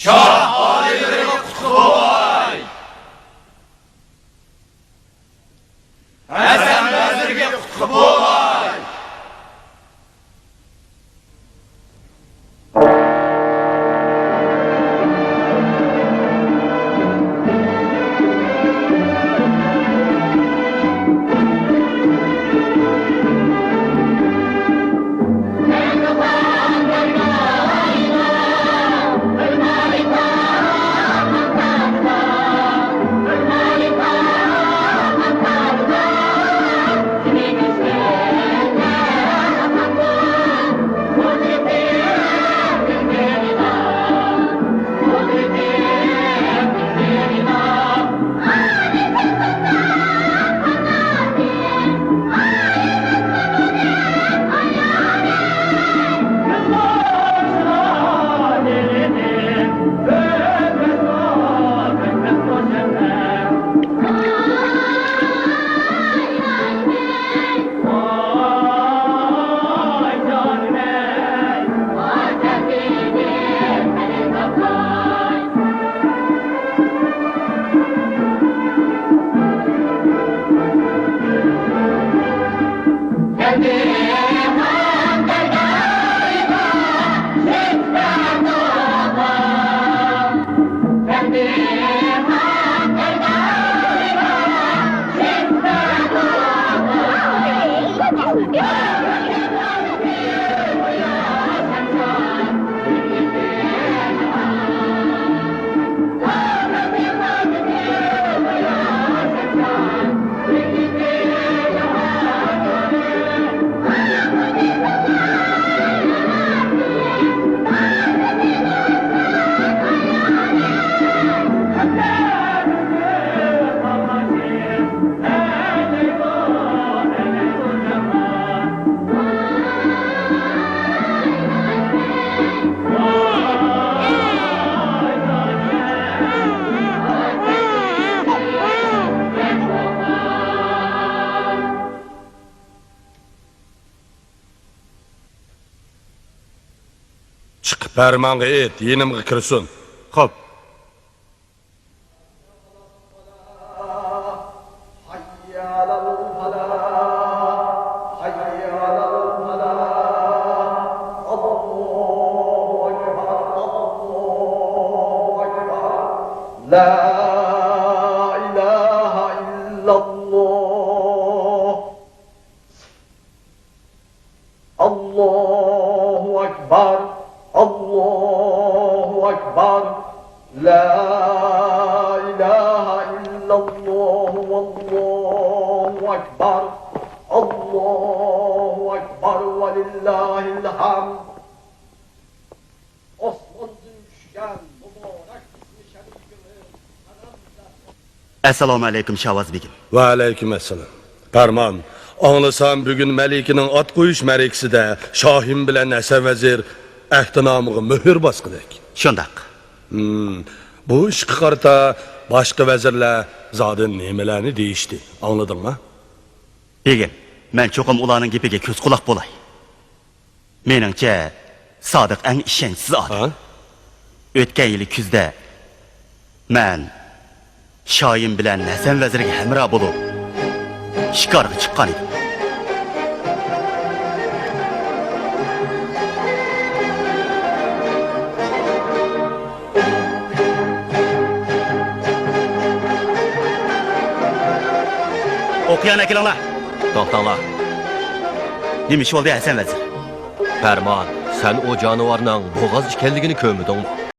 Şah alileri kutlu olay. Hasan vezirge kutlu olay. Çıkıp Erman'a et, yenimge kirsin. Hop. Allahu Ekber, Allahu Ekber, La ilahe illallah, Allahu Ekber, Allahu Ekber ve lillahil hamd. Osman düşgen mübarek ismi şerifini Assalomu alaykum Shavaz begim. Ve aleyküm esselam. Ferman, anlasam bugün Melikinin at koyuş merikiside Şahin bilen Hasan vezir ehtinamığı mühür baskıdık. Şundaq. Bu işki qarta başka vezirler zaten nemelerini değişti. Anladın mı? Begim, men çoqum ularning gepiga ko'z quloq bo'lay. Meningcha, Sodiq eng ishonchsiz odam. Ha? O'tgan yili kuzda men Shoyin bilan Hasan vezirga hamroh bo'lib shikorga chiqqan edim. O'qiyan kelinglar. To'xtanglar. Nima ish bo'ldi Hasan vezir? Ferman, sen o canavarning bo'g'oz ekanligini ko'rmadingmi?